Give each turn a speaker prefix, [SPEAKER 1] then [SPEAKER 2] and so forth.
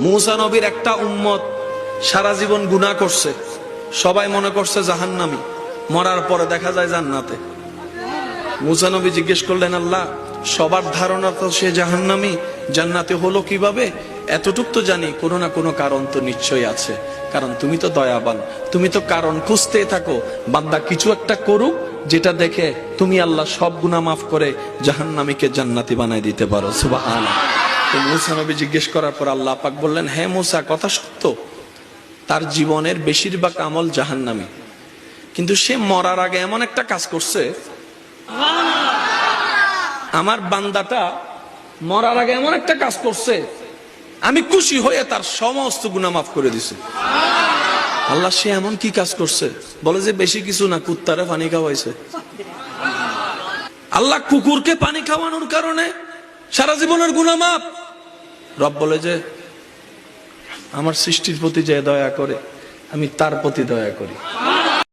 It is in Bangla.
[SPEAKER 1] মুসা নবীর একটা উম্মত সারা জীবন গুনাহ করছে, সবাই মনে করছে জাহান্নামী, মরার পরে দেখা যায় জান্নাতে। মুসা নবী জিজ্ঞেস করলেন, আল্লাহ সবার ধারণা তো সে জাহান্নামী, জান্নাতে হলো কিভাবে? এতটুক তো জানি কোনো না কোনো কারণ তো নিশ্চয়ই আছে, কারণ তুমি তো দয়াবান, তুমি তো কারণ খুঁজতে থাকো, বান্দা কিছু একটা করুক যেটা দেখে তুমি আল্লাহ সব গুনাহ মাফ করে জাহান্নামীকে জান্নাতি বানাই দিতে পারো। সুবহানাল্লাহ। তো মুসা নবী জিজ্ঞেস করার পর আল্লাহ পাক বললেন, হ্যাঁ মুসা, কথা সত্য, তার জীবনের বেশিরভাগ আমল জাহান্নামী, কিন্তু সে মরার আগে এমন একটা কাজ করছে, আমার বান্দাটা মরার আগে এমন একটা কাজ করছে, আমি খুশি হয়ে তার সমস্ত গুনাহ মাফ করে দিছি। আল্লাহ, সে এমন কি কাজ করছে? বলে যে বেশি কিছু না, কুত্তারে পানি খাওয়াইছে। আল্লাহ কুকুরকে পানি খাওয়ানোর কারণে সারা জীবনের গুনাহ মাফ। রব বলে যে আমার সৃষ্টির প্রতি যে দয়া করে, আমি তার প্রতি দয়া করি।